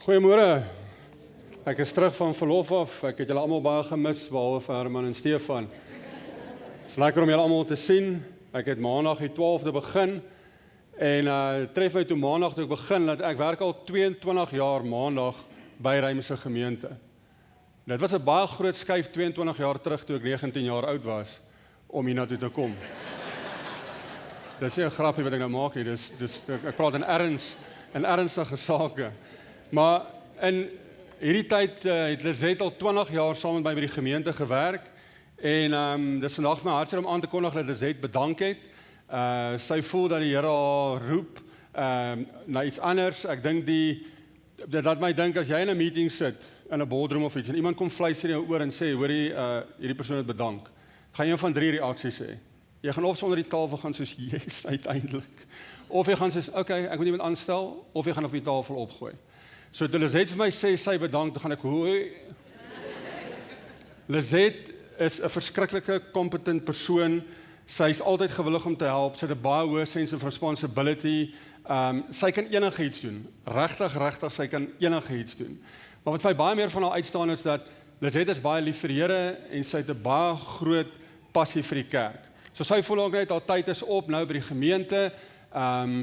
Goeiemôre. Ek is terug van verlof af. Ek het julle almal baie gemis, behalwe Herman en Stefan. Het is lekker om julle almal te sien. Ek het maandag die 12de begin en tref my toe maandag toe ek begin dat ek werk al 22 jaar maandag by Rymse gemeente. Dit was 'n baie groot skuif 22 jaar terug toe ek 19 jaar oud was om hiernatoe te kom. Dit is nie 'n grappie wat ek nou maak nie. Ek praat in ernstige sake. Maar in hierdie tyd het Lizette al 20 jaar saam met my by die gemeente gewerk en dis vandag vir my hartseer om aan te kondig dat Lizette bedank het. Sy voel dat die Here haar roep na iets anders. Ek dink dit laat my dink as jy in 'n meeting sit in 'n boardroom of iets en iemand kom fluister in jou oor en sê hoorie hierdie persoon het bedank. Gaan een van 3 reaksies hê. Jy gaan of onder die tafel gaan soos yes uiteindelik. Of jy gaan soos okay, ek moet iemand aanstel of jy gaan op die tafel opgooi. So toe Lizette vir my sê sy bedank, dan gaan ek hoe. Lizette is 'n verskriklike competent persoon. Sy is altyd gewillig om te help. Sy het 'n baie hoë sense of responsibility. Sy kan enigiets doen. Regtig, sy kan enigiets doen. Maar wat vir my baie meer van haar uitstaan is dat Lizette is baie lief vir die Here en sy het 'n baie groot passie vir die kerk. So sy voel ook net haar tyd is op nou by die gemeente.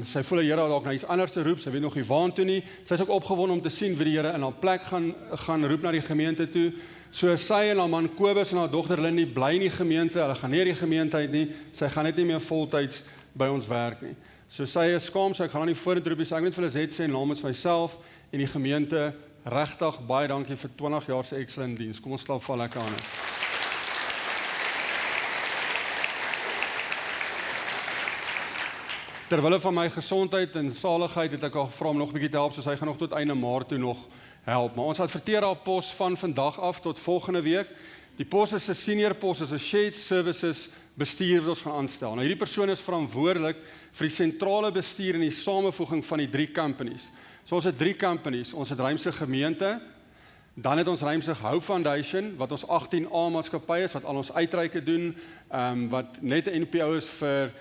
Sy voel die Here dalk na iets anders te roep, sy weet nog nie waartoe nie. Sy is ook opgewonde om te sien wie die Here in haar plek gaan roep na die gemeente toe. So sy en haar man Kobus en haar dogter Lindy bly in die gemeente, hulle gaan nie die gemeente uit nie, sy gaan net nie meer voltyds by ons werk nie. So sy is skaam, so ek gaan haar nie vorentoe roep nie, so ek net vir Lizette sê namens myself en die gemeente, regtig baie dankie vir 20 jaar se excellent diens. Kom ons klap vir lekker aan. Terwille van my gesondheid en saligheid het ek al gevra om nog 'n bietjie te help, so hy gaan nog tot einde Maart toe nog help. Maar ons adverteer haar pos van vandag af tot volgende week. Die pos is 'n senior pos, is 'n shared services bestuur wat ons gaan aanstel. Nou hierdie persoon is verantwoordelik vir die sentrale bestuur en die samevoeging van die 3 companies. So ons het 3 companies, ons het Rymse gemeente, dan het ons Rymse Hou Foundation, wat ons 18A maatskappy is, wat al ons uitreike doen, wat net 'n NPO is vir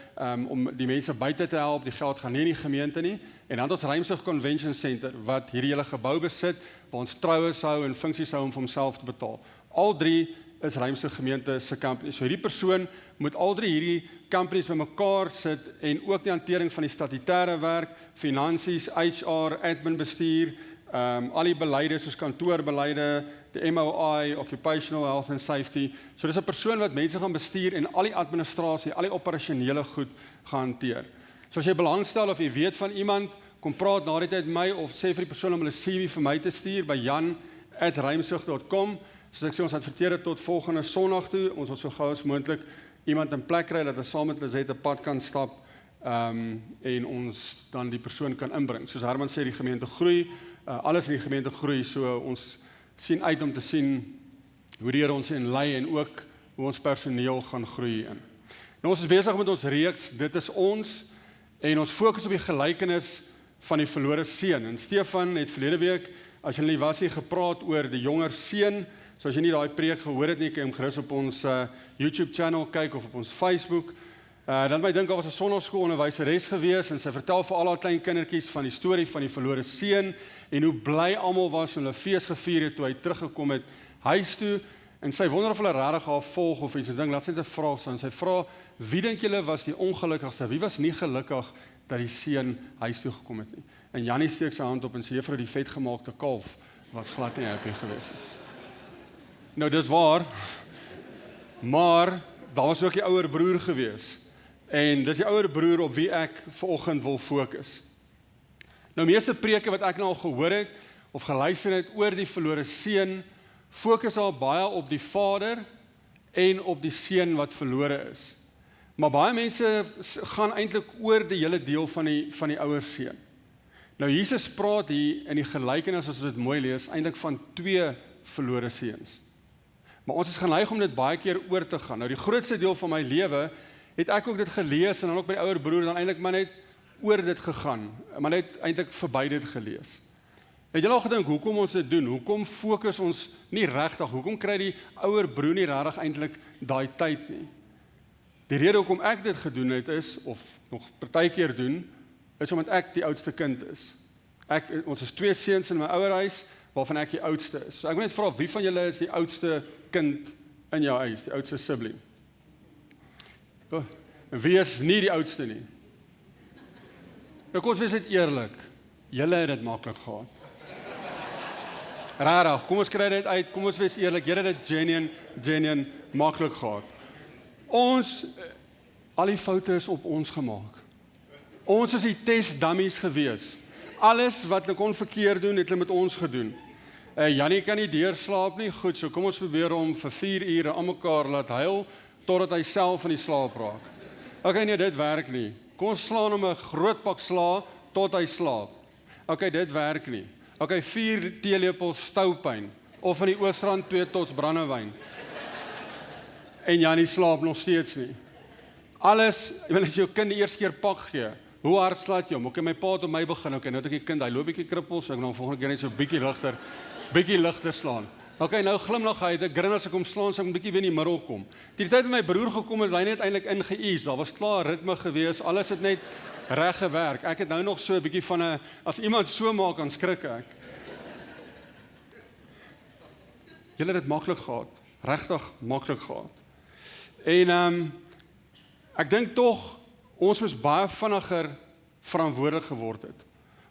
om die mense buite te help, die geld gaan nie in die gemeente nie, en dan het ons Rymse Convention Center, wat hierdie hele gebou besit, waar ons troues hou en funksies hou om vir homself te betaal. Al 3 is Rymse gemeente se companies. So hierdie persoon moet al 3 hierdie companies bymekaar sit en ook die hantering van die statutêre werk, finansies, HR, admin bestuur, al die beleide soos kantoorbeleide, die MOI, Occupational Health and Safety. So dis 'n persoon wat mense gaan bestuur en al die administrasie, al die operasionele goed gaan hanteer. So as jy belangstel of jy weet van iemand, kom praat na die tyd met my of sê vir die persoon om hulle CV vir my te stuur by jan@rymsig.com. Soos ek sê, ons adverteer dit tot volgende Sondag toe. Ons wil so gou as moontlik iemand in plek kry dat ons saam met Lizette 'n pad kan stap en ons dan die persoon kan inbring. Soos Herman sê, die gemeente groei, alles in die gemeente groei, so ons sien uit om te sien hoe die Here ons in lei en ook hoe ons personeel gaan groei in. Nou ons is besig met ons reeks, dit is ons, en ons fokus op die gelykenis van die verlore seun. En Stefan het verlede week, as jy nie was hier, gepraat oor die jonger seun. So as jy nie daai preek gehoor het nie, kan jy hom gerus op ons YouTube channel kyk of op ons Facebook. Dan my dink daar was 'n sonnaarskoolonderwyseres gewees en sy vertel vir al haar klein kindertjies van die storie van die verlore seun en hoe bly almal was om hulle fees gevier het toe hy teruggekom het huis toe. En sy wonder of hulle regtig haar volg of iets. Ek dink laat sy net 'n vraag staan. Sy vra, wie dink julle was die ongelukkigste? Wie was nie gelukkig dat die seun huis toe gekom het nie? En Jannie steek sy hand op en sê, juffrou, die vetgemaakte kalf was glad nie happy geweest nie. Nou dis waar, maar daar was ook die ouer broer gewees. En dis die ouer broer op wie ek vanoggend wil fokus. Nou meeste preke wat ek nou al gehoor het of geluister het oor die verlore seun, fokus al baie op die vader en op die seun wat verlore is. Maar baie mense gaan eintlik oor die hele deel van die ouer seun. Nou Jesus praat hier in die gelykenis, as ons dit mooi lees, eintlik van 2 verlore seuns. Maar ons is geneig om dit baie keer oor te gaan. Nou die grootste deel van my lewe het ek ook dit gelees en dan ook by die ouer broer dan eintlik maar net oor dit gegaan, maar net eintlik verby dit gelees. Het julle al gedink hoekom ons dit doen? Hoekom fokus ons nie regtig? Hoekom kry die ouer broer nie regtig eintlik daai tyd nie? Die rede hoekom ek dit gedoen het is, of nog partykeer doen, is omdat ek die oudste kind is. Ons is 2 seuns in my ouerhuis, waarvan ek die oudste is. So ek wil net vra, wie van julle is die oudste kind in jou huis, die oudste sibling? Oh, en wie is nie die oudste nie? Nou kom ons wees net eerlik, julle het dit maklik gehad. Rarig, kom ons kry dit uit, kom ons wees eerlik, julle het dit genuine maklik gehad. Ons, al die foute is op ons gemaak. Ons is die testdummies gewees. Alles wat hulle kon verkeerd doen, het hulle met ons gedoen. Jannie kan nie deurslaap nie, goed, so kom ons probeer hom vir 4 ure aan mekaar laat huil, totdat hy self in die slaap raak. Okay, nee, dit werk nie. Kom ons slaan hom 'n groot pak sla, tot hy slaap. Okay, dit werk nie. Okay, 4 teelepels stoupyn, of in die Oosrand 2 tots brandewyn. En Jannie slaap nog steeds nie. Alles, as jou kind die eerste keer pak gee, hoe hard slaat jy hom? Okay, my pa het op my begin, okay, nou het ek die kind, hy loop bietjie krippels, so ek nou volgende keer net so bietjie ligter slaan. Okay, nou glimlag hy, het 'n grin as ek hom slaan, so ek moet bietjie weer in die middel kom. Die tyd met my broer gekom het, hy net eintlik ingeëase, daar was klaar ritme gewees, alles het net reg gewerk. Ek het nou nog so 'n bietjie van 'n, as iemand so maak, dan skrik ek. Julle het dit maklik gehad, regtig maklik gehad. En ek dink tog, ons moes baie vinniger verantwoordelik geword het.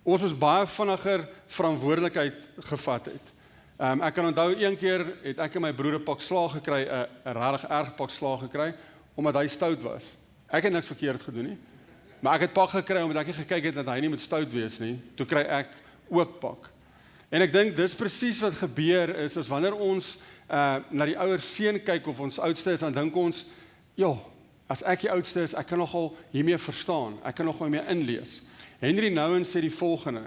Ons moes baie vinniger verantwoordelikheid gevat het. Ek kan onthou, een keer het ek en my broer 'n pak slaag gekry, 'n regtig erg pak slaag gekry, omdat hy stout was. Ek het niks verkeerd gedoen nie, maar ek het pak gekry, omdat ek nie gekyk het dat hy nie moet stout wees nie, toe kry ek ook pak. En ek dink, dis presies wat gebeur is, as wanneer ons na die ouer seun kyk, of ons oudste is, dan dink ons, ja, as ek die oudste is, ek kan nogal hiermee verstaan, ek kan nogal hiermee inlees. Henry Nouwen sê die volgende,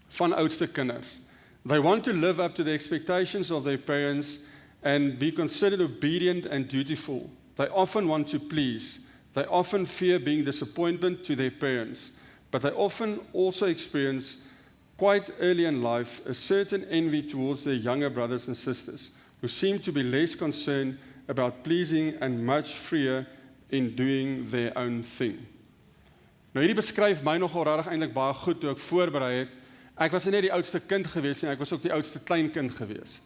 van oudste kinders, they want to live up to the expectations of their parents and be considered obedient and dutiful. They often want to please. They often fear being disappointment to their parents, but they often also experience quite early in life a certain envy towards their younger brothers and sisters, who seem to be less concerned about pleasing and much freer in doing their own thing. Nou hierdie beskryf my nogal regtig eintlik baie goed toe ek voorberei het. Ek was nie net die oudste kind gewees nie, ek was ook die oudste kleinkind gewees.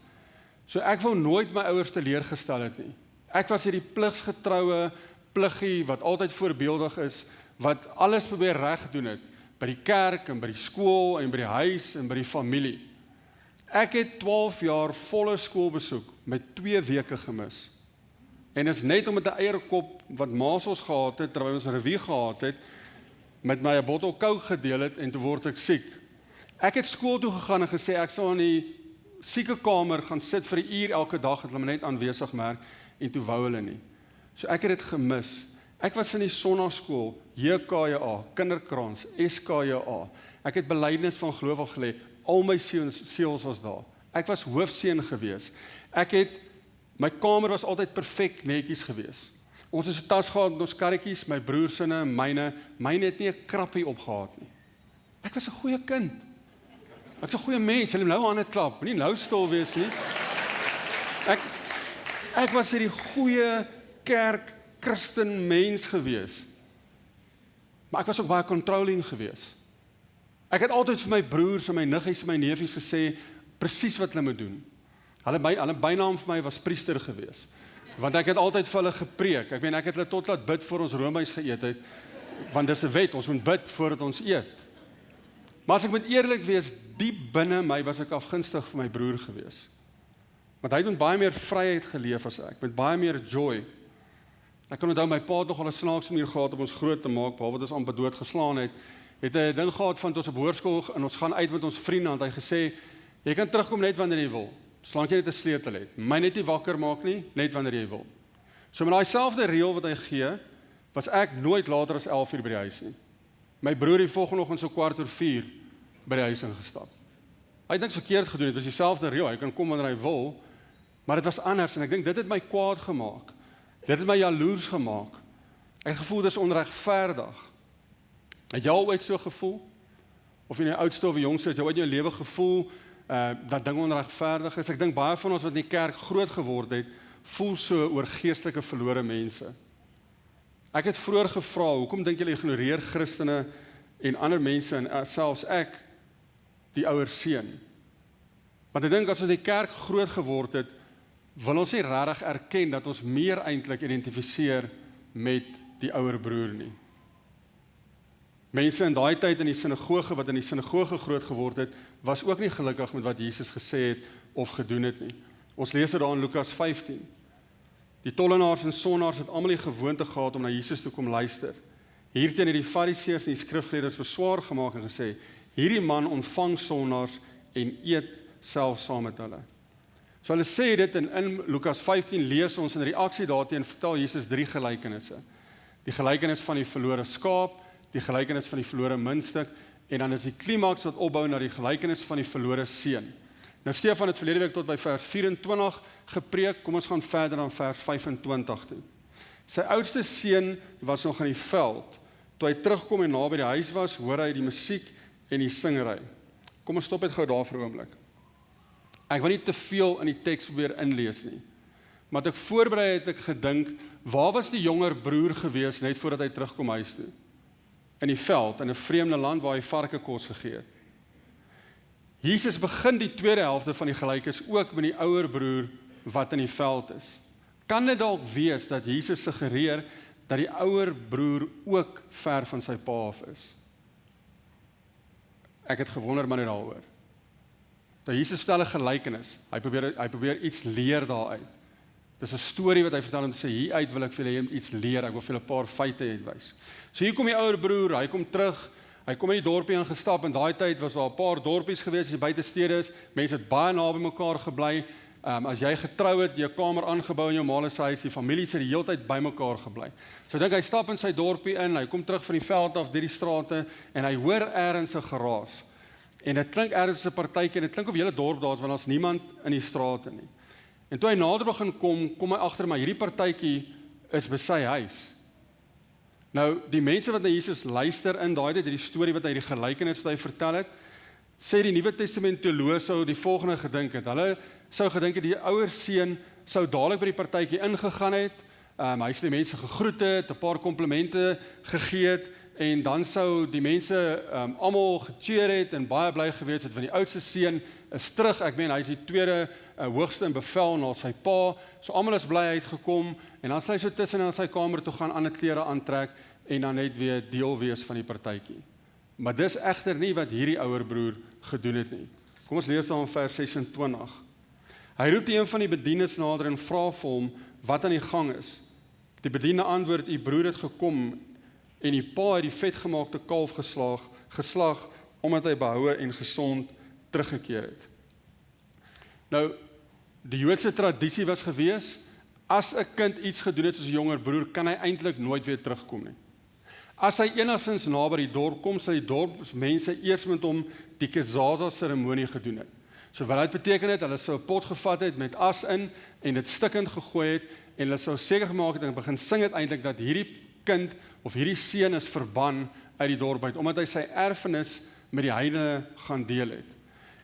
So ek wou nooit my ouers teleurgestel het nie. Ek was hierdie pligsgetroue pliggie wat altyd voorbeeldig is, wat alles probeer reg doen het, by die kerk en by die skool en by die huis en by die familie. Ek het 12 jaar volle skoolbesoek met 2 weke gemis. En is net omdat 'n eierkop wat masels gehad het, terwyl ons 'n revue gehad het, met my 'n bottel Coke gedeel het en toe word ek siek. Ek het skool toe gegaan en gesê ek sal in die siekekamer gaan sit vir 'n uur elke dag, het hulle my net aanwesig merk, en toe wou hulle nie. So ek het dit gemis. Ek was in die sonnaskool, JKJA, kinderkrans, SKJA. Ek het belydenis van geloof al gelê, al my seels was daar. Ek was hoofseun gewees. My kamer was altyd perfek netjies gewees. Ons het 'n tas gehad met ons karretjies, my broer se en myne het nie 'n krappie opgehad nie. Ek was 'n goeie kind. Ek's 'n goeie mens, hulle nou aan 'n klap, nie nou stil wees nie. Ek was hierdie goeie kerk Christen mens gewees. Maar ek was ook baie controlling gewees. Ek het altyd vir my broers en my niggies en my neefies gesê presies wat hulle moet doen. Hulle bynaam vir my was priester gewees. Want ek het altyd vir hulle gepreek. Ek het hulle tot laat bid voor ons roomys geëet het, want dis 'n wet, ons moet bid voordat ons eet. Maar as ek moet eerlik wees, diep binne my was ek afgunstig vir my broer gewees. Want hy het met baie meer vryheid geleef as ek, met baie meer joy. Ek kan onthou, my pa het nogal 'n snaakse manier gehad om ons groot te maak, behalwe wat ons amper dood geslaan het. Het 'n ding gehad van ons op hoërskool en ons gaan uit met ons vriende, en hy gesê, jy kan terugkom net wanneer jy wil. Solank jy net 'n sleutel het. My net nie wakker maak nie, net wanneer jy wil. So met daai selfde reël wat hy gee, was ek nooit later as 11 uur by die huis nie. My broer die volgende oggend so 3:15 by die huis ingestap. Hy het niks verkeerd gedoen, dit was dieselfde reël, hy kan kom wanneer hy wil, maar dit was anders, en ek dink dit het my kwaad gemaak. Dit het my jaloers gemaak. Ek het gevoel, dit is onregverdig. Het jy al ooit so gevoel? Of jy nou oudste of jongste, het jy ooit in jou lewe gevoel, dat ding onregverdig is? Ek dink baie van ons wat in die kerk groot geword het, voel so oor geestelike verlore mense. Ek het vroeër gevra, hoekom dink julle ignoreer Christene en ander mense, en selfs ek, die ouer seun. Want ek dink as ons in die kerk groot geword het, wil ons nie regtig erken dat ons meer eintlik identifiseer met die ouer broer nie. Mense in daai tyd in die sinagoge, wat in die sinagoge groot geword het, was ook nie gelukkig met wat Jesus gesê het of gedoen het nie. Ons lees dit daar in Lukas 15. Die tollenaars en sondaars het almal die gewoonte gehad om na Jesus toe kom luister. Hierteen het die Fariseërs en die skrifgeleerdes beswaar gemaak en gesê, hierdie man ontvang sondaars en eet self saam met hulle. So hulle sê dit in Lukas 15 lees ons in reaksie daarteen vertel Jesus 3 gelykenisse. Die gelykenis van die verlore skaap, die gelykenis van die verlore muntstuk en dan is die klimaks wat opbou na die gelykenis van die verlore seun. Nou Stefan het verlede week tot by vers 24 gepreek, kom ons gaan verder aan vers 25 toe. Sy oudste seun was nog in die veld. Toe hy terugkom en naby die huis was, hoor hy die musiek en die singery. Kom ons stop net gou daar vir 'n oomblik. Ek wil nie te veel in die teks probeer inlees nie. Maar toe ek voorberei het ek gedink, waar was die jonger broer gewees net voordat hy terugkom huis toe? In die veld, in 'n vreemde land waar hy varke kos gegee het. Jesus begin die tweede helfte van die gelykenis ook met die ouer broer wat in die veld is. Kan dit dalk wees dat Jesus suggereer dat die ouer broer ook ver van sy pa af is? Ek het gewonder maar net daaroor. Dat Jesus vertel 'n gelykenis, hy probeer iets leer daaruit. Dis 'n storie wat hy vertel om te sê, hieruit wil ek vir julle iets leer, ek wil vir julle 'n paar feite uitwys. So hier kom die ouer broer, hy kom terug, hy kom in die dorpie ingestap, en daai tyd was daar 'n paar dorpies gewees, as jy buite stede is, mense het baie naby mekaar gebly, as jy getrou het, jou kamer aangebou in jou ma se huis, die familie het die hele tyd by mekaar gebly. So ek dink hy stap in sy dorpie in, hy kom terug van die veld af, deur die strate, en hy hoor ergens 'n geraas. En dit klink ergens 'n partytjie, en dit klink of die hele dorp daar is, want daar's niemand in die strate nie. En toe hy nader begin kom hy agter maar hierdie partytjie is by sy huis. Nou, die mense wat na Jesus luister in daai tyd, die storie wat hy die gelykenis wat hy vertel het, sê die Nuwe Testament teoloë sou die volgende gedink het. Hulle sou gedink het die ouer seun sou dadelik by die partytjie ingegaan het, hy sou die mense gegroet het, 'n paar komplimente gegee het, en dan sou die mense almal gecheer het en baie bly gewees het, want die oudste seun is terug, ek meen hy is die tweede hoogste in bevel na sy pa, so almal is bly uitgekom, en dan sal hy so tussen in sy kamer toe gaan, ander klere aantrek, en dan net weer deel wees van die partytjie. Maar dis egter nie wat hierdie ouer broer gedoen het nie. Kom ons lees dan in vers 26. Hy roep die een van die bedienis nader en vra vir hom wat aan die gang is. Die bediende antwoord, u broer het gekom, en die pa het die vetgemaakte kalf geslag, omdat hy behoue en gesond teruggekeer het. Nou, die Joodse tradisie was gewees, as 'n kind iets gedoen het soos 'n jonger broer, kan hy eintlik nooit weer terugkom nie. As hy enigstens naby die dorp kom, sal die dorpsmense eers met hom die kesaza seremonie gedoen het. So wat dit beteken het, hulle sou 'n pot gevat het met as in, en dit stikkend gegooi het, en hulle sou seker gemaak het, en begin sing het eintlik, dat hierdie kind, of hierdie seun is verban uit die dorp uit, omdat hy sy erfenis met die heidene gaan deel het.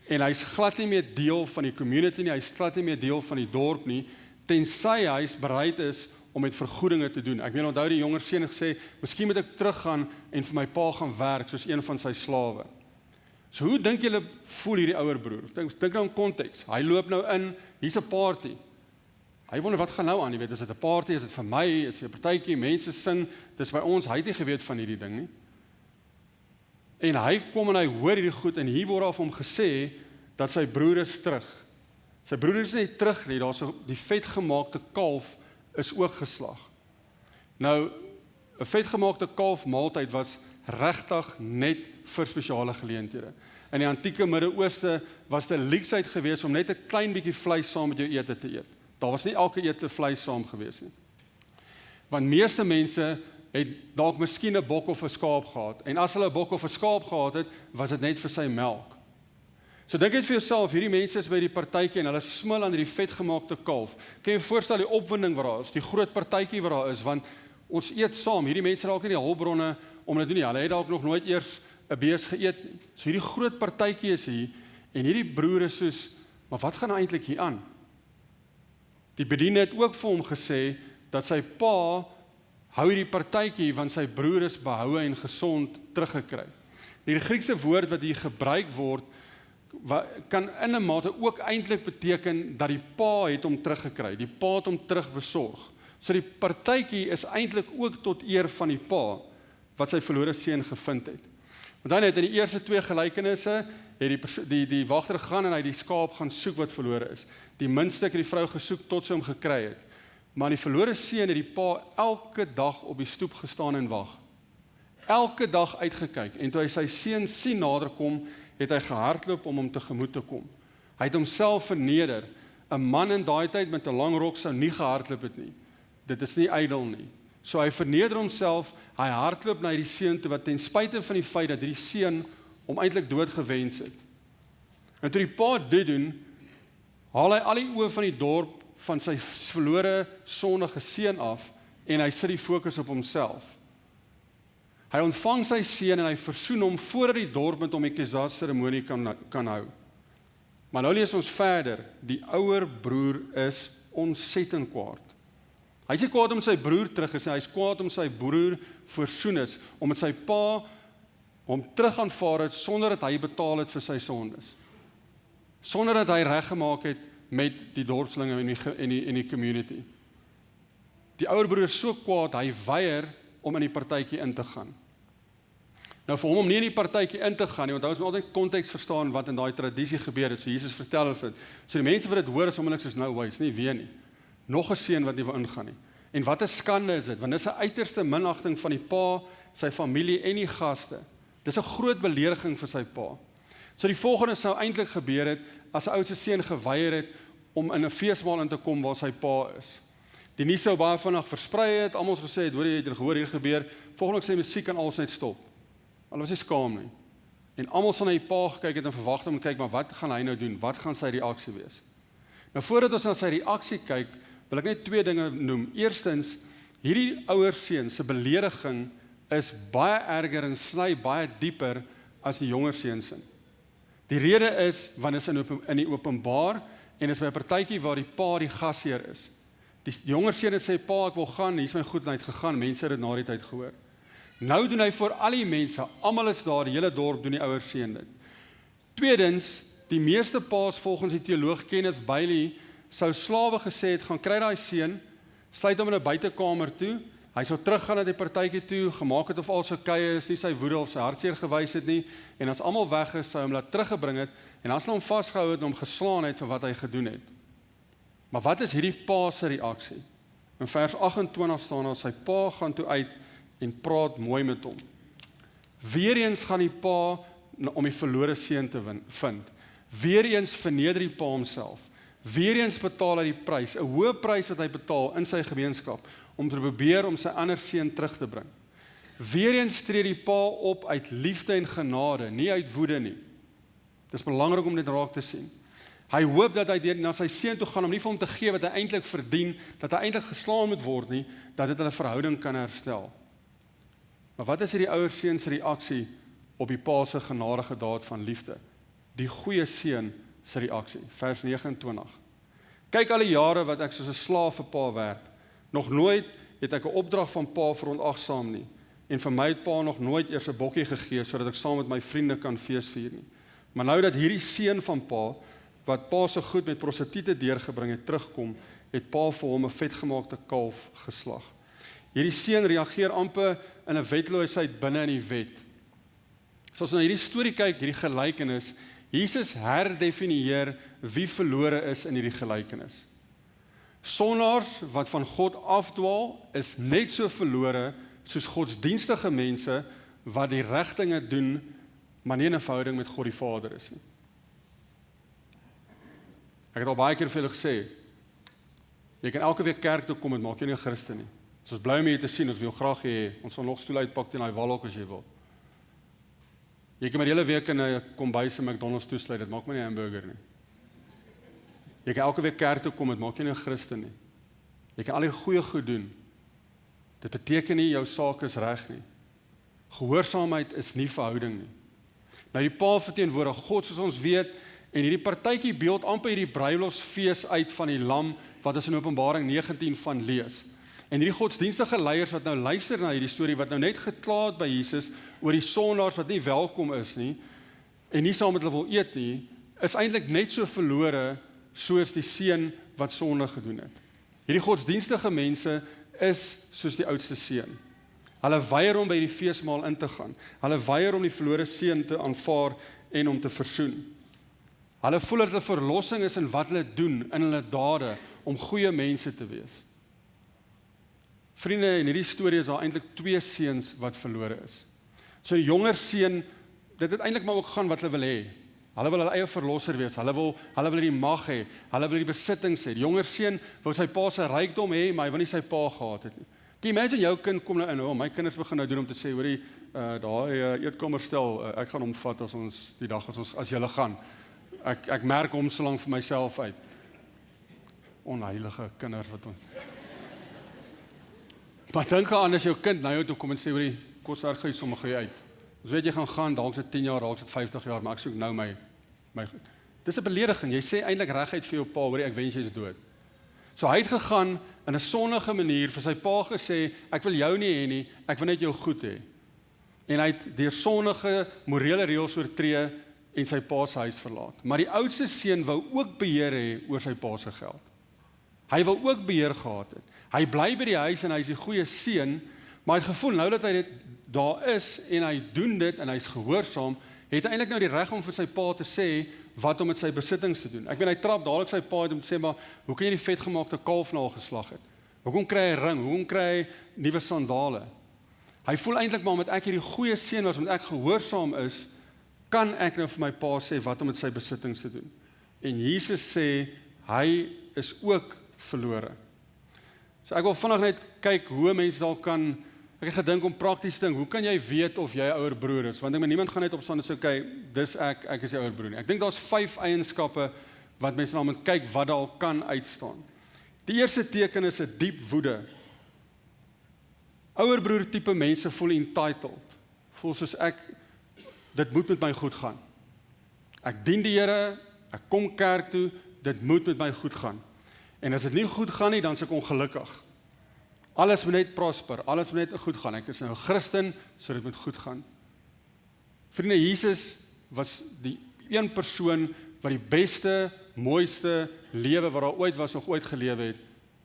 En hy's glad nie meer deel van die community nie, hy's glad nie meer deel van die dorp nie, tensy hy's bereid is om met vergoedinge te doen. Ek meen, onthou die jonger seun het gesê, miskien moet ek teruggaan en vir my pa gaan werk, soos een van sy slawe. So hoe dink julle voel hierdie ouer broer? Dink nou in konteks, hy loop nou in, hier's 'n party. Hy wonder wat gaan nou aan, jy weet, is dit 'n party, is dit vir my, is dit 'n partytjie, mense sing, dis by ons, hy het nie geweet van hierdie ding nie. En hy kom en hy hoor hierdie goed, en hier word af hom gesê, dat sy broer is terug. Sy broer is nie terug nie, daar so die vetgemaakte kalf is ook geslag. Nou, 'n vetgemaakte kalf maaltyd was regtig net vir spesiale geleenthede. In die antieke Midde-Ooste was dit 'n leksheid geweest om net 'n klein bietjie vleis saam met jou ete te eet. Daar was nie elke ete vleis saam gewees nie. Want meeste mense het dalk miskien 'n bok of 'n skaap gehad. En as hulle 'n bok of 'n skaap gehad het, was dit net vir sy melk. So dink net vir jouself, hierdie mense is by die partytjie en hulle smil aan hierdie vetgemaakte kalf. Kan jy voorstel die opwinding wat daar is, die groot partytjie wat daar is, want ons eet saam. Hierdie mense het dalk nie die hulpbronne om dit te doen nie. Hulle het dalk nog nooit eers 'n bees geëet nie. So hierdie groot partytjie is hier, en hierdie broer is soos, maar wat gaan nou eintlik hier aan? Die bediende het ook vir hom gesê, dat sy pa hou hierdie partytjie, want sy broer is behoue en gesond teruggekry. Die Griekse woord wat hier gebruik word, kan in 'n mate ook eintlik beteken dat die pa het hom teruggekry, die pa het hom terugbesorg. So die partytjie is eintlik ook tot eer van die pa, wat sy verlore seun gevind het. Want dan het in die eerste 2 gelykenisse, het die wagter gegaan en hy die skaap gaan soek wat verlore is. Die minste het die vrou gesoek tot sy hom gekry het. Maar die verlore seun het die pa elke dag op die stoep gestaan en wag. Elke dag uitgekyk, en toe hy sy seun sien naderkom, het hy gehardloop om hom tegemoet te kom. Hy het homself verneder. 'n Man in daai tyd met 'n lang rok sou nie gehardloop het nie. Dit is nie ydel nie. So hy verneder homself, hy hardloop na hierdie seun toe, wat ten spyte van die feit dat hierdie seun hom eintlik dood gewens het. En toe die pa dit doen, haal hy al die oë van die dorp van sy verlore sondige seun af, en hy sit die fokus op homself. Hy ontvang sy seun en hy versoen hom voordat die dorp met hom die Kesas-seremonie kan hou. Maar nou lees ons verder, die ouer broer is ontsettend kwaad. Hy is nie kwaad om sy broer terug te sien, hy is kwaad om sy broer versoen is, omdat sy pa hom terug aanvaar het sonder dat hy betaal het vir sy sondes. Sonder dat hy reggemaak het met die dorpslinge en die community. Die ouer broer is so kwaad, hy weier om in die partytjie in te gaan. Nou vir hom om nie in die partytjie in te gaan nie, want ons moet altyd konteks verstaan wat in daai tradisie gebeur het. So Jesus vertel het. So die mense wat dit hoor is onmiddellik soos nou wys, nie weer nie. Nog 'n seun wat nie wil ingaan nie. En wat 'n skande is dit, want dis 'n uiterste minagting van die pa, sy familie en die gaste. Dis 'n groot belediging vir sy pa. So die volgende sou eintlik gebeur het as 'n ou se seun geweier het om in 'n feesmaal in te kom waar sy pa is. Die nuus sou baie vinnig versprei het, almal het gesê, hoor jy het gehoor hier gebeur, volgende sê musiek kan alles net stop. Hulle was nie skaam nie. En almal sal na die pa gekyk het en verwag om te kyk, maar wat gaan hy nou doen? Wat gaan sy reaksie wees? Nou voordat ons na sy reaksie kyk, wil ek net 2 dinge noem. Eerstens, hierdie ouer seun se belediging is baie erger en sny baie dieper as die jonger seun se. Die rede is, want dit is in die openbaar, en is by 'n partytjie waar die pa die gasheer is. Die jonger seun het sê, pa, ek wil gaan, hier is my goed, en hy het gegaan, mense het dit na die tyd gehoor. Nou doen hy vir al die mense, almal is daar, die hele dorp doen die ouer seun dit. Tweedens, die meeste paas volgens die teoloog Kenneth Bailey, sou slawe gesê het, gaan kry daai seun, sluit hom in 'n buitekamer toe, hy sou teruggaan na die partytjie toe, gemaak het of al sy keye is nie sy woede of sy hartseer gewys het nie, en as almal weg is, sou hom laat teruggebring het, en as hulle hom vasgehou het en hom geslaan het vir wat hy gedoen het. Maar wat is hierdie pa se reaksie? In vers 28 staan daar, sy pa gaan toe uit en praat mooi met hom. Weereens gaan die pa om die verlore seun te vind. Weereens verneder die pa homself. Weereens betaal hy die prys, 'n hoë prys wat hy betaal in sy gemeenskap, om te probeer om sy ander seun terug te bring. Weereens tree die pa op uit liefde en genade, nie uit woede nie. Dit is belangrik om dit raak te sien. Hy hoop dat hy na sy seun toe gaan om nie vir hom te gee wat hy eintlik verdien, dat hy eintlik geslaan moet word nie, dat dit hulle verhouding kan herstel. Maar wat is hierdie ouer seun se reaksie op die pa se genadige daad van liefde? Die goeie seun se reaksie, vers 29. Kyk al die jare wat ek soos 'n slaaf vir pa werk. Nog nooit het ek 'n opdrag van pa verontagsaam nie. En vir my het pa nog nooit eers 'n bokkie gegee sodat ek saam met my vriende kan feesvier nie. Maar nou dat hierdie seun van pa, wat pa so goed met prostituie deurgebring het, terugkom, het pa vir hom 'n vetgemaakte kalf geslag. Hierdie seun reageer amper in 'n wetloosheid binne in die wet. So as ons na hierdie storie kyk, hierdie gelykenis, Jesus herdefinieer wie verlore is in hierdie gelykenis. Sondaars wat van God afdwaal, is net so verlore soos godsdienstige mense wat die regtinge doen, maar nie in 'n verhouding met God die Vader is nie. Ek het al baie keer vir julle gesê, jy kan elke week kerk toe kom, het maak jou nie 'n Christen nie. Ons is bly om jy te sien, ons wil graag hê, ons sal nog stoel uitpak teen daai walhok as jy wil. Jy kan maar die hele week in 'n kombuis in McDonald's toesluit, dit maak my nie 'n hamburger nie. Jy kan elke week kerk toe kom, dit maak jou nie 'n Christen nie. Jy kan al die goeie goed doen. Dit beteken nie jou saak is reg nie. Gehoorsaamheid is nie verhouding nie. Nou die pa verteenwoordig God soos ons weet, en hierdie partytjie beeld amper hierdie bruilofsfees uit van die lam wat ons in Openbaring 19 van lees. En hierdie godsdienstige leiers wat nou luister na hierdie storie, wat nou net gekla het by Jesus oor die sondaars wat nie welkom is nie, en nie saam met hulle wil eet nie, is eintlik net so verlore soos die seun wat sonde gedoen het. Hierdie godsdienstige mense is soos die oudste seun. Hulle weier om by die feesmaal in te gaan. Hulle weier om die verlore seun te aanvaar en om te versoen. Hulle voel dat hulle verlossing is in wat hulle doen, in hulle dade, om goeie mense te wees. Vriende, in hierdie storie is daar eintlik 2 seuns wat verlore is. So die jonger seun, dit het eintlik maar ook gaan wat hulle wil hê. Hulle wil hulle eie verlosser wees, hulle wil die mag hê, hulle wil die besittings hê. Die jonger seun wil sy pa se rykdom hê, maar hy wil nie sy pa gehad het nie. Can you imagine jou kind kom nou in, my kinders begin nou doen om te sê, hoorie, daai eetkamerstel, ek gaan hom vat as ons die dag as julle gaan. Ek merk hom so lank vir myself uit. Onheilige kinders wat ons. Maar dink aan as jou kind nou jou toe kom en sê, hoorie, koswerk gee sommige jy uit. Ons weet jy gaan, dalk is dit 10 jaar, dalk is dit 50 jaar, maar ek soek nou my. Dis 'n belediging. Jy sê eintlik reguit vir jou pa, hoorie, ek wens jy is dood. So hy het gegaan in 'n sondige manier vir sy pa gesê, ek wil jou nie hê nie, ek wil net jou goed hê. En hy het deur sondige morele reëls oortree en sy pa se huis verlaat. Maar die oudste seun wou ook beheer hê oor sy pa se geld. Hy wou ook beheer gehad het. Hy bly by die huis en hy is 'n goeie seun, maar hy het gevoel nou dat hy dit daar is en hy doen dit en hy's gehoorsaam, het hy eintlik nou die reg om vir sy pa te sê wat om met sy besittings te doen. Ek weet hy trap dadelik sy pa uit om te sê, maar hoe kan jy die vetgemaakte kalf nou al geslag het? Hoekom kry hy 'n ring? Hoekom kry hy nuwe sandale? Hy voel eintlik maar omdat ek hierdie goeie seun was, omdat ek gehoorsaam is, kan ek nou vir my pa sê wat om met sy besittings te doen. En Jesus sê hy is ook verlore. So ek wil vinnig net kyk hoe mense dalk kan. Ek het gedink om prakties te ding, hoe kan jy weet of jy 'n ouer broer is? Want niemand gaan net opstaan en sê, okay, dis ek is die ouer broer nie. Ek dink daar's 5 eienskappe wat mense na moet kyk wat daar kan uitstaan. Die eerste teken is 'n diep woede. Ouer broer tipe mense voel entitled. Voel soos dit moet met my goed gaan. Ek dien die Here, ek kom kerk toe, dit moet met my goed gaan. En as dit nie goed gaan nie, dan is ek ongelukkig. Alles moet net prosper, alles moet net goed gaan. Ek is nou 'n Christen, so dit moet goed gaan. Vriende, Jesus was die een persoon wat die beste, mooiste lewe wat daar ooit was, nog ooit gelewe het.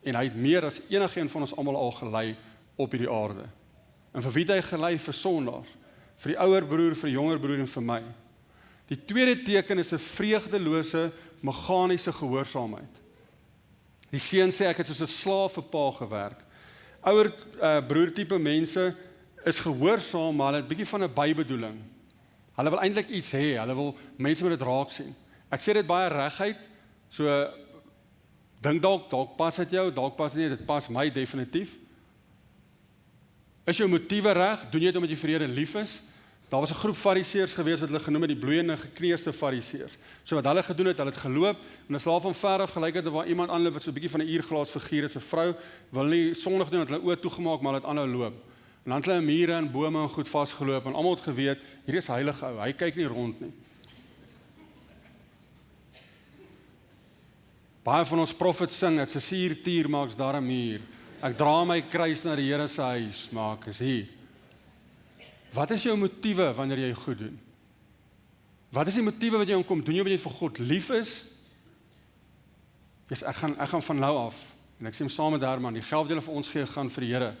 En hy het meer as enigeen van ons almal al gelei op hierdie aarde. En vir wie het hy gelei? Vir sondaars. Vir die ouer broer, vir die jonger broer en vir my. Die tweede teken is 'n vreugdelose, meganiese gehoorsaamheid. Die seun sê ek het soos 'n slaaf vir pa gewerk. Ouer broertipe mense is gehoorsaam, maar hulle het 'n bietjie van 'n bybedoeling. Hulle wil eintlik iets hê, hulle wil mense moet dit raak sien. Ek sê dit baie reguit, so dink dalk pas dit jou, dalk pas dit pas my definitief. Is jou motiewe reg? Doen jy dit omdat jy vir Here lief is? Daar was 'n groep fariseërs gewees wat hulle genoem het die bloeiende gekneusde fariseërs. So wat hulle gedoen het, hulle het geloop en as hulle van ver af gelyk het of waar iemand aanloop wat so 'n bietjie van 'n uurglas figuur is, 'n vrou wil nie sondig doen dat hulle oë toegemaak maar hulle het aanhou loop. En dan het hulle mure en bome en goed vasgeloop en almal het geweet, hier is heilige ou, hy kyk nie rond nie. Baie van ons profete sing, ek's 'n suurtier, maar ek's daar 'n muur. Ek dra my kruis na die Here se huis, maar ek is hier. Wat is jou motiewe wanneer jy goed doen? Wat is die motiewe wat jy aankom? Doen jy omdat jy vir God lief is? Yes, ek gaan van nou af, en ek sê saam met Herman, die geld wat julle vir ons gee, gaan vir die Here.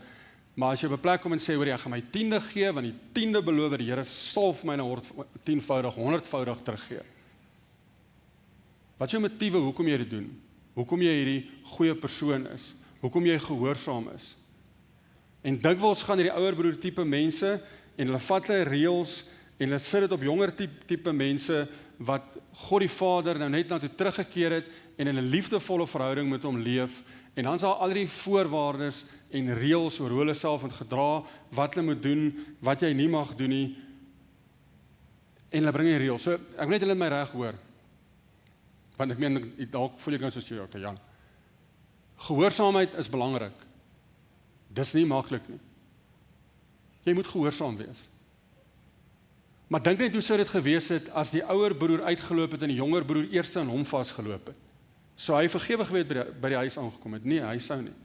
Maar as jy op 'n plek kom en sê, hoor jy, ek gaan my 10de gee, want die 10de beloof die Here sal vir my nou 10voudig, 100voudig teruggee. Wat is jou motiewe, hoekom jy dit doen? Hoekom jy hierdie goeie persoon is? Hoekom jy gehoorsaam is? En dikwels gaan hierdie ouer broer tipe mense en hulle vat hulle reëls en hulle sit dit op jonger tipe mense wat God die Vader nou net na toe teruggekeer het en in 'n liefdevolle verhouding met hom leef en dan is daar al die voorwaardes en reëls oor hoe hulle self moet gedra, wat hulle moet doen, wat jy nie mag doen nie en hulle bring die reëls. So ek wil net hulle my reg hoor. Want ek meen dalk voel ek nou soos jy, okay, Jan. Gehoorsaamheid is belangrik. Dis nie maklik nie. Jy moet gehoorsaam wees. Maar dink net hoe sou dit gewees het as die ouer broer uitgeloop het en die jonger broer eers aan hom vasgeloop het. Sou hy vergewe gewees by die huis aangekom het? Nee, hy sou nie.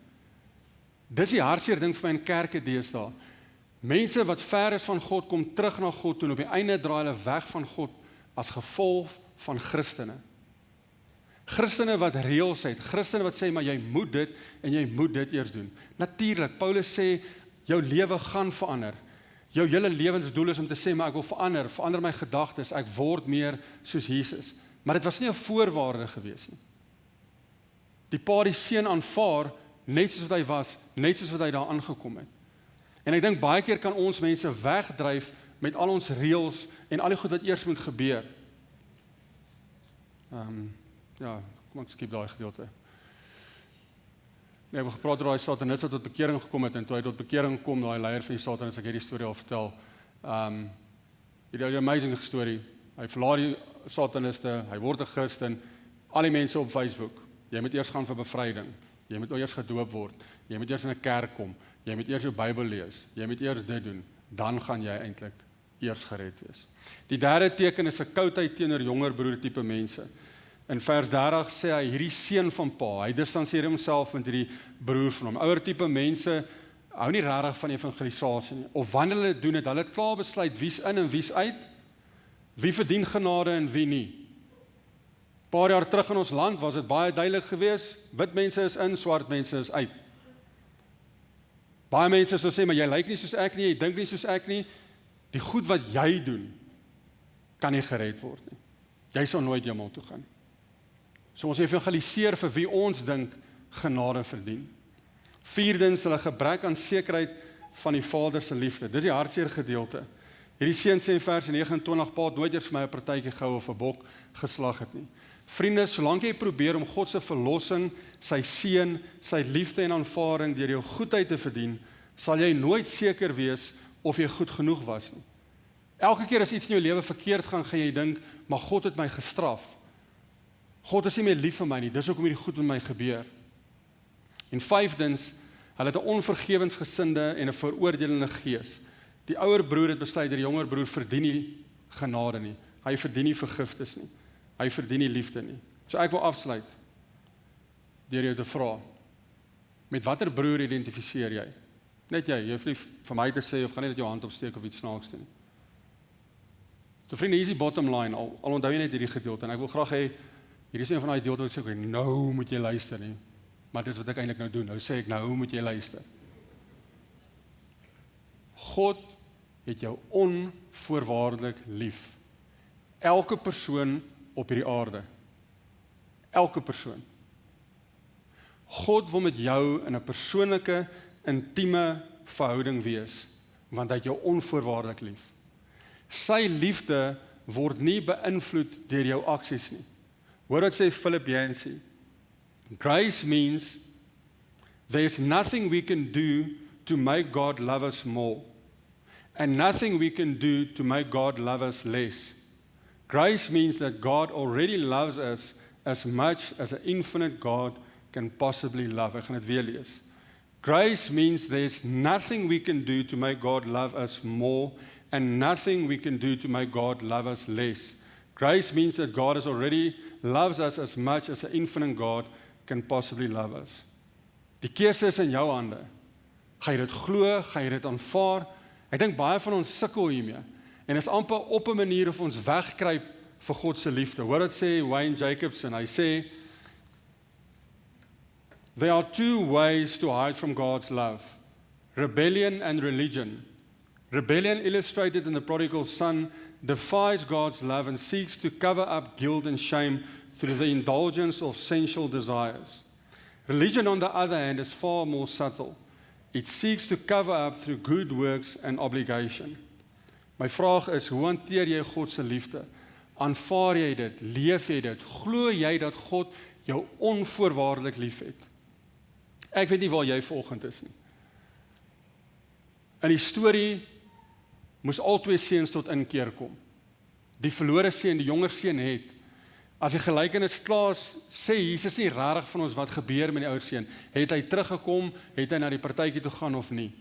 Dis die hartseer ding vir my in kerke deesdae. Mense wat ver is van God kom terug na God toe en op die einde draai hulle weg van God as gevolg van Christene. Christene wat reëls het, Christene wat sê, maar jy moet dit en jy moet dit eers doen. Natuurlik, Paulus sê, jou lewe gaan verander. Jou hele lewensdoel is om te sê, maar ek wil verander my gedagtes, ek word meer soos Jesus. Maar dit was nie 'n voorwaarde gewees nie. Die pa die seun aanvaar, net soos wat hy was, net soos wat hy daar aangekom het. En ek dink baie keer kan ons mense wegdryf met al ons reëls en al die goed wat eers moet gebeur. Ja, kom ek skip daai gedeelte. Nee, we het gepraat oor daai Satanis wat tot bekering gekom het, en toe hy tot bekering kom, daai leier van die Satanis, ek het die storie al vertel, die amazing storie, hy verlaat die Sataniste, hy word 'n Christen, al die mense op Facebook, jy moet eers gaan vir bevryding, jy moet eers gedoop word, jy moet eers in 'n kerk kom, jy moet eers jou Bybel lees, jy moet eers dit doen, dan gaan jy eintlik eers gered wees. Die derde teken is 'n koudheid teenoor jonger broer tipe mense. In vers 30 sê hy, hierdie seun van pa, hy distansieer homself met hierdie broer van hom. Ouer tipe mense hou nie regtig van evangelisasie nie, of wanneer hulle doen het, hulle het klaar besluit wie's in en wie's uit, wie verdien genade en wie nie. Paar jaar terug in ons land was dit baie duidelik geweest, wit mense is in, swart mense is uit. Baie mense sal sê, maar jy lyk nie soos ek nie, jy dink nie soos ek nie, die goed wat jy doen, kan nie gered word nie. Jy sal nooit hemel toe gaan. So ons evangeliseer vir wie ons dink genade verdien. Vierdens, hulle gebrek aan sekerheid van die Vader se liefde. Dis die hartseer gedeelte. Hierdie seun sê in vers 29, pa het nooit eers vir my 'n partytjie gehou of 'n bok geslag het nie. Vriende, solank jy probeer om God se verlossing, sy seën, sy liefde en aanvaarding deur jou goedheid te verdien, sal jy nooit seker wees of jy goed genoeg was nie. Elke keer as iets in jou lewe verkeerd gaan jy dink, maar God het my gestraf. God is nie meer lief vir my nie, dis hoekom hierdie goed met my gebeur. En vyfdens, hulle het 'n onvergewensgesinde en 'n veroordelende gees. Die ouer broer het besluit, die jonger broer verdien nie genade nie. Hy verdien nie vergifnis nie. Hy verdien nie liefde nie. So ek wil afsluit deur jou te vra, met watter broer identifiseer jy? Net jy hoef nie vir my te sê, of gaan nie dat jou hand opsteek of iets snaaks doen nie. So vriende, hier is die bottom line, al onthou jy net hierdie gedeelte, en ek wil graag hê, hier is een van die gedeelte wat ek sê, nou moet jy luister nie, maar dit is wat ek eintlik nou doen, nou sê ek, nou moet jy luister. God het jou onvoorwaardelik lief. Elke persoon op hierdie aarde. Elke persoon. God wil met jou in 'n persoonlike, intieme verhouding wees, want hy het jou onvoorwaardelik lief. Sy liefde word nie beïnvloed deur jou aksies nie. Hoor wat sê Philip Yancey. Grace means there's nothing we can do to make God love us more, and nothing we can do to make God love us less. Grace means that God already loves us as much as an infinite God can possibly love. Ek gaan dit weer lees. Grace means there's nothing we can do to make God love us more, and nothing we can do to make God love us less. Grace means that God has already loves us as much as an infinite God can possibly love us. Die keuse is in jou hande. Ga jy dit glo, ga jy dit aanvaar? Ek dink baie van ons sukkel hiermee. En is amper op 'n manier of ons wegkruip vir God se liefde. Hoor wat sê Wayne Jacobson, hy sê, there are two ways to hide from God's love, rebellion and religion. Rebellion, illustrated in the prodigal son, defies God's love and seeks to cover up guilt and shame through the indulgence of sensual desires. Religion, on the other hand, is far more subtle. It seeks to cover up through good works and obligation. My vraag is, hoe hanteer jy God se liefde? Aanvaar jy dit? Leef jy dit? Glo jy dat God jou onvoorwaardelik liefhet? Ek weet nie waar jy vanoggend is nie. In die storie moes al twee seuns tot inkeer kom. Die verlore seun, die jonger seun het, as die gelykenis klaar sê Jesus nie regtig van ons wat gebeur met die ouer seun. Het hy teruggekom, het hy na die partytjie toe gaan of nie?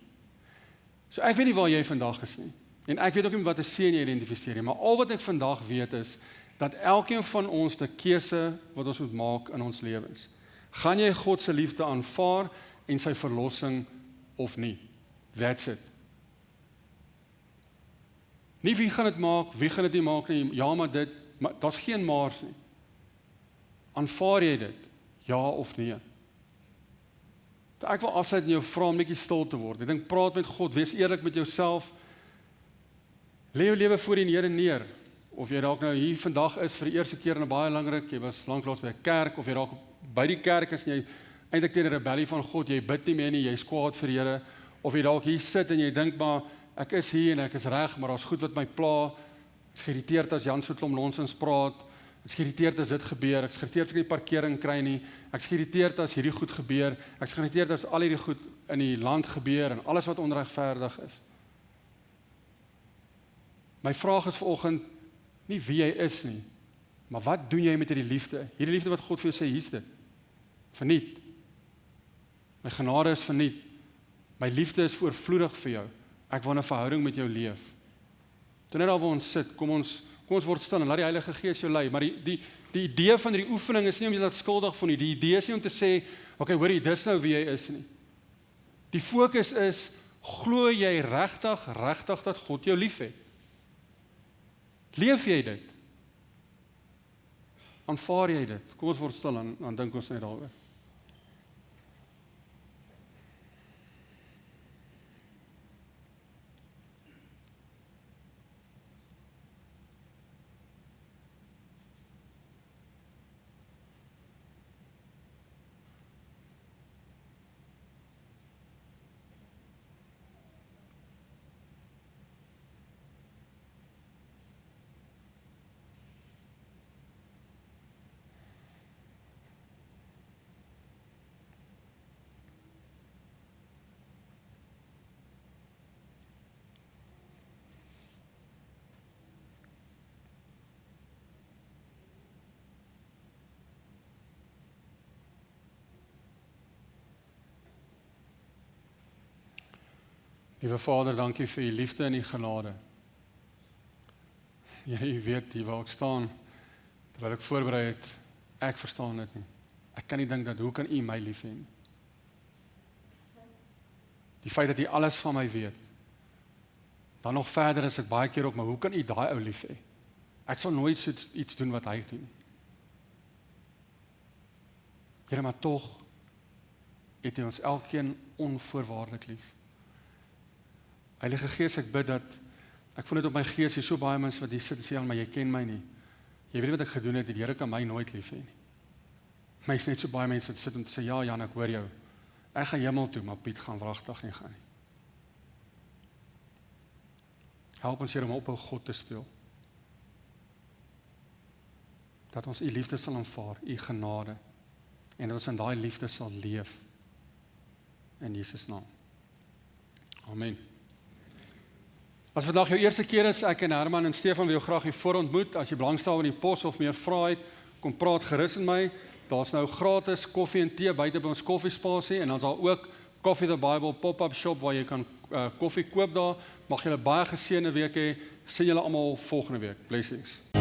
So ek weet nie waar jy vandag is nie. En ek weet ook nie wat 'n seun jy identifiseer nie, maar al wat ek vandag weet is, dat elkeen van ons 'n keuse wat ons moet maak in ons lewens. Gaan jy God se liefde aanvaar en sy verlossing of nie? That's it. Nie wie gaan dit maak, wie gaan dit nie maak nie, ja maar dit, Maar daar's geen maars nie. Aanvaar jy dit? Ja of nee? Ek wil afsluit en jou vra om netjie stil te word. Ek dink praat met God, wees eerlik met jouself. Lê jou lewe voor die Here neer. Of jy dalk nou hier vandag is vir die eerste keer en baie lanklik, jy was lanklaas by 'n kerk of jy dalk by die kerk is en jy eintlik teen 'n rebellie van God, jy bid nie meer nie, jy is kwaad vir die Here, of jy dalk hier sit en jy dink maar ek is hier en ek is reg, maar daar's goed wat my pla. Ek is geïrriteerd as Jan so klomp nonsens praat. Ek is geïrriteerd as dit gebeur. Ek is geïrriteerd as ek nie parkering kry nie. Ek is geïrriteerd as hierdie goed gebeur. Ek is geïrriteerd as al hierdie goed in die land gebeur en alles wat onregverdig is. My vraag is vanoggend nie wie jy is nie, maar wat doen jy met hierdie liefde? Hierdie liefde wat God vir jou sê, hier's dit. Verniet. My genade is verniet. My liefde is oorvloedig vir jou. Ek wil 'n verhouding met jou leef. Toe net daar waar ons sit, kom ons word stil en laat die Heilige Gees jou lei. Maar die idee van hierdie oefening is nie om jy laat skuldig voel nie. Die idee is nie om te sê, okay, hoorie, dis nou wie jy is nie. Die fokus is, glo jy regtig dat God jou liefhet? Leef jy dit? Aanvaar jy dit? Kom ons word stil en dan dink ons net daaroor. Liewe Vader, dankie vir u liefde en u genade. Here, u weet hier waar ek staan, terwyl ek voorberei het, ek verstaan dit nie. Ek kan nie dink dat, hoe kan u my lief hê nie? Die feit dat u alles van my weet. Dan nog verder is ek baie keer ook, maar hoe kan u daai ou lief hê? Ek sal nooit so iets doen wat hy doen nie. Here, maar tog het u ons elkeen onvoorwaardelik lief. Heilige Gees, ek bid dat, ek voel dit op my gees, hier so baie mense wat hier sit en sê, maar jy ken my nie. Jy weet wat ek gedoen het, die Here kan my nooit lief hê nie. Maar is net so baie mense wat sit en sê, ja Jan, ek hoor jou. Ek gaan hemel toe, maar Piet gaan wragtig nie gaan nie. Help ons hier om op God te speel. Dat ons u liefde sal aanvaar, u genade, en dat ons in daai liefde sal leef. In Jesus naam. Amen. As vandag jou eerste keer is, ek en Herman en Stefan wil jou graag hier voor ontmoet. As jy belangstel in die pos of meer vrae het, kom praat gerus met my. Daar's nou gratis koffie en tee buite by ons koffiespasie en dan's daar ook Coffee the Bible pop-up shop waar jy kan koffie koop daar. Mag julle baie geseënde week hê. Sien julle almal volgende week. Blessings.